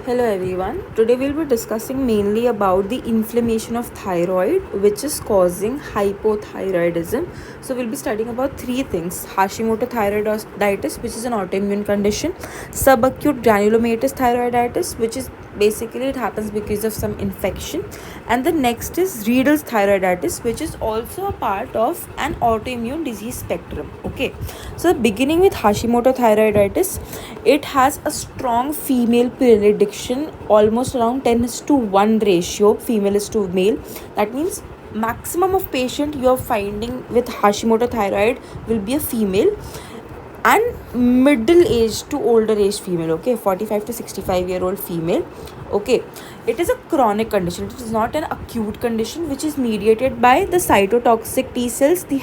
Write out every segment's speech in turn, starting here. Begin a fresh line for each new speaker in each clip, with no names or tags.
Hello everyone. Today we'll be discussing mainly about the inflammation of thyroid which is causing hypothyroidism. So we'll be studying about three things: Hashimoto thyroiditis, which is an autoimmune condition; subacute granulomatous thyroiditis, which is basically it happens because of some infection; and the next is Riedel's thyroiditis, which is also a part of an autoimmune disease spectrum. Okay, so beginning with Hashimoto thyroiditis, it has a strong female predilection, almost around 10:1 ratio, female is to male. That means maximum of patient you are finding with Hashimoto thyroid will be a female, and middle age to older age female. Okay, 45 to 65-year-old female. Okay, it is a chronic condition, it is not an acute condition, which is mediated by the cytotoxic T cells, the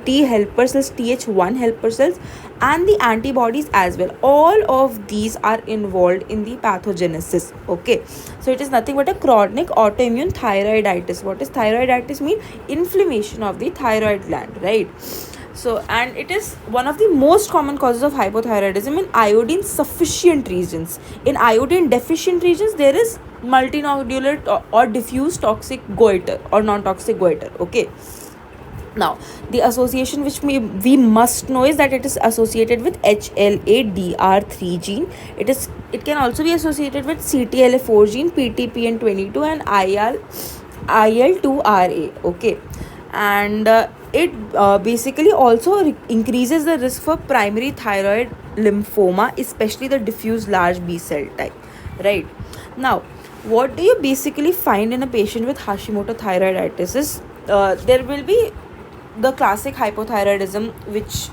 T helper cells, Th1 helper cells, and the antibodies as well. All of these are involved in the pathogenesis. Okay, so it is nothing but a chronic autoimmune thyroiditis. What does thyroiditis mean? Inflammation of the thyroid gland, right? So, and it is one of the most common causes of hypothyroidism in iodine sufficient regions. In iodine deficient regions, there is multinodular or diffuse toxic goiter or non-toxic goiter. Okay, now the association which we must know is that it is associated with HLA-DR3 gene. It can also be associated with CTLA4 gene, PTPN22, and IL2RA. Okay, and it basically also increases the risk for primary thyroid lymphoma, especially the diffuse large B cell type. Right, now what do you basically find in a patient with Hashimoto thyroiditis is there will be the classic hypothyroidism which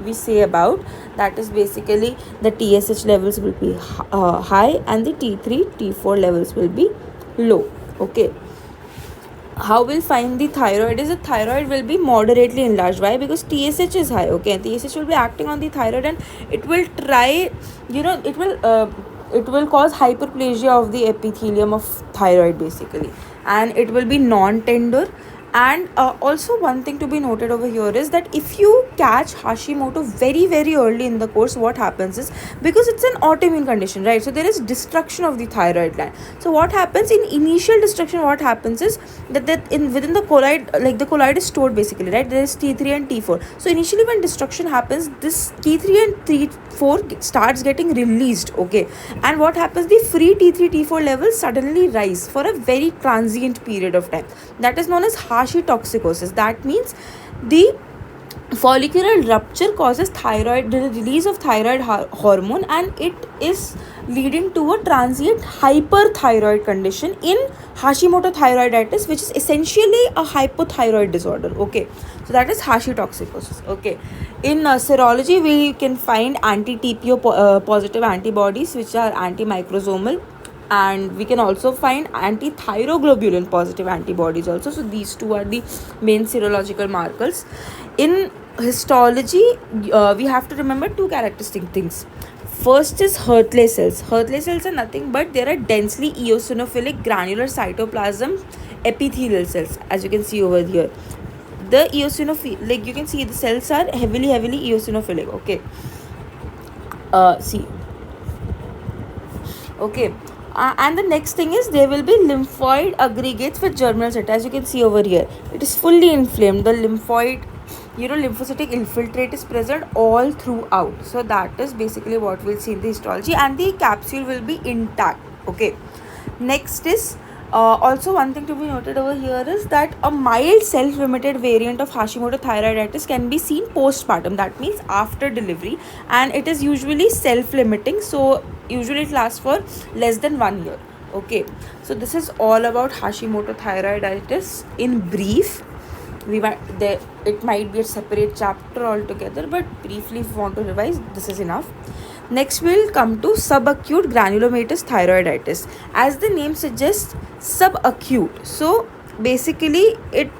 we say about, that is basically the TSH levels will be high and the T3 T4 levels will be low. Okay, how we'll find the thyroid is the thyroid will be moderately enlarged. Why? Because TSH is high. Okay, TSH will be acting on the thyroid and it will try, it will cause hyperplasia of the epithelium of thyroid basically, and it will be non-tender. And also one thing to be noted over here is that if you catch Hashimoto very early in the course, what happens is, because it's an autoimmune condition, right? So there is destruction of the thyroid gland. So what happens in initial destruction, what happens is that in within the colloid, like the colloid is stored basically, right? There is T3 and T4. So initially when destruction happens, this T3 and T4 starts getting released. Okay, and what happens, the free T3 T4 levels suddenly rise for a very transient period of time. That is known as hashitoxicosis. That means the follicular rupture causes thyroid, the release of thyroid hormone, and it is leading to a transient hyperthyroid condition in Hashimoto thyroiditis, which is essentially a hypothyroid disorder. Okay, so that is hashitoxicosis. Okay, in serology we can find anti-TPO positive antibodies, which are antimicrosomal, and we can also find anti-thyroglobulin positive antibodies also. So these two are the main serological markers. In histology, we have to remember two characteristic things. First is Hertley cells. Hertley cells are nothing but they are densely eosinophilic granular cytoplasm epithelial cells, as you can see over here. The eosinophil, like you can see, the cells are heavily eosinophilic. Okay, see. Okay, and the next thing is there will be lymphoid aggregates with germinal set, as you can see over here. It is fully inflamed. The lymphocytic infiltrate is present all throughout. So that is basically what we'll see in the histology, and the capsule will be intact. Okay, next is also one thing to be noted over here is that a mild self-limited variant of Hashimoto thyroiditis can be seen postpartum. That means after delivery, and it is usually self-limiting. So usually it lasts for less than 1 year. Okay, so this is all about Hashimoto thyroiditis in brief. It might be a separate chapter altogether, but briefly if you want to revise, this is enough. Next we'll come to subacute granulomatous thyroiditis. As the name suggests, subacute. So basically it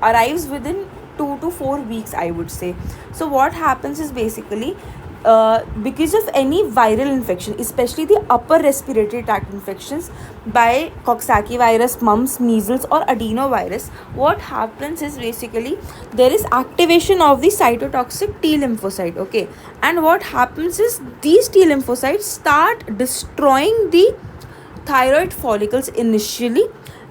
arrives within 2 to 4 weeks, I would say. So what happens is basically because of any viral infection, especially the upper respiratory tract infections by Coxsackie virus, mumps, measles, or adenovirus, what happens is basically there is activation of the cytotoxic T lymphocyte. Okay, and what happens is these T lymphocytes start destroying the thyroid follicles initially.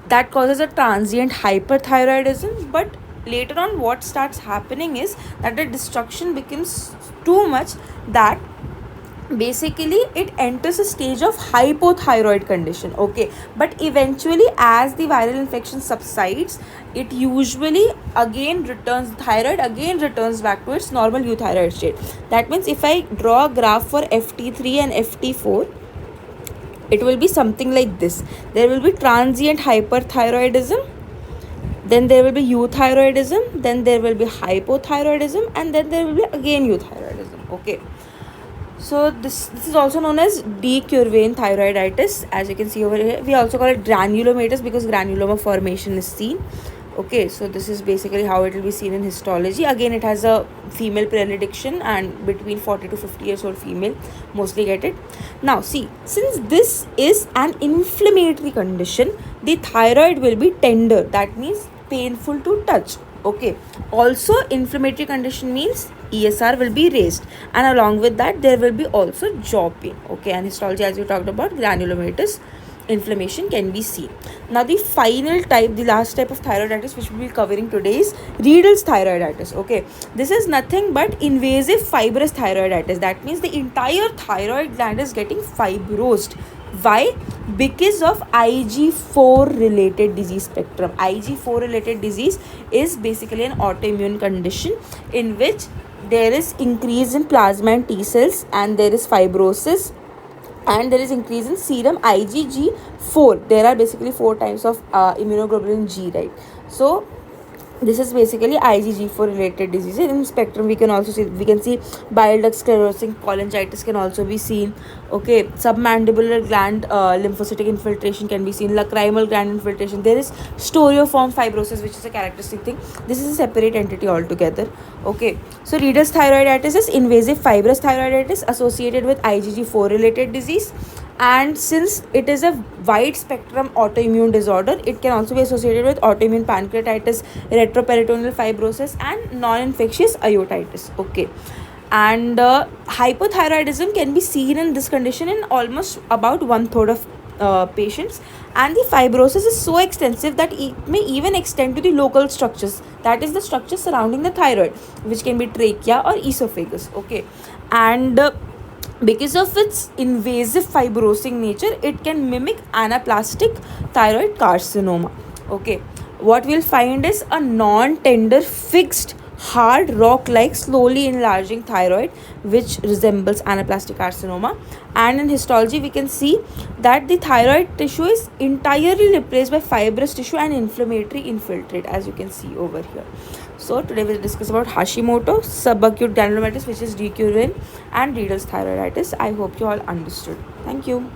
That causes a transient hyperthyroidism, but later on what starts happening is that the destruction becomes too much, that basically it enters a stage of hypothyroid condition. Okay, but eventually as the viral infection subsides, it usually again returns, thyroid again returns back to its normal euthyroid state. That means if I draw a graph for ft3 and ft4, it will be something like this. There will be transient hyperthyroidism, then there will be euthyroidism, then there will be hypothyroidism, and then there will be again euthyroidism. Okay, so this is also known as decurvane thyroiditis, as you can see over here. We also call it granulomatous because granuloma formation is seen. Okay, so this is basically how it will be seen in histology. Again, it has a female predilection, and between 40 to 50 years old female mostly get it. Now see, since this is an inflammatory condition, the thyroid will be tender, that means painful to touch. Okay, also inflammatory condition means ESR will be raised, and along with that there will be also jaw pain. Okay, and histology, as you talked about, granulomatous inflammation can be seen. Now the final type, the last type of thyroiditis which we will be covering today is Riedel's thyroiditis. Okay, this is nothing but invasive fibrous thyroiditis. That means the entire thyroid gland is getting fibrosed. Why? Because of Ig4 related disease spectrum. Ig4 related disease is basically an autoimmune condition in which there is increase in plasma and T cells, and there is fibrosis, and there is increase in serum IgG4. There are basically 4 types of immunoglobulin G, right? So this is basically IgG4 related diseases. In spectrum we can also see, we can see bile duct sclerosing cholangitis can also be seen. Okay, submandibular gland lymphocytic infiltration can be seen, lacrimal gland infiltration. There is storiform fibrosis, which is a characteristic thing. This is a separate entity altogether. Okay, so Riedel's thyroiditis is invasive fibrous thyroiditis associated with IgG4 related disease, and since it is a wide spectrum autoimmune disorder, it can also be associated with autoimmune pancreatitis, retroperitoneal fibrosis, and non-infectious aortitis. Okay, and hypothyroidism can be seen in this condition in almost about 1/3 of patients, and the fibrosis is so extensive that it may even extend to the local structures, that is the structures surrounding the thyroid, which can be trachea or esophagus. Okay, and because of its invasive fibrosing nature, it can mimic anaplastic thyroid carcinoma. Okay, what we'll find is a non-tender, fixed, hard rock-like, slowly enlarging thyroid, which resembles anaplastic carcinoma. And in histology, we can see that the thyroid tissue is entirely replaced by fibrous tissue and inflammatory infiltrate, as you can see over here. So today we'll discuss about Hashimoto, subacute granulomatous, which is decurvane, and Riedel's thyroiditis. I hope you all understood. Thank you.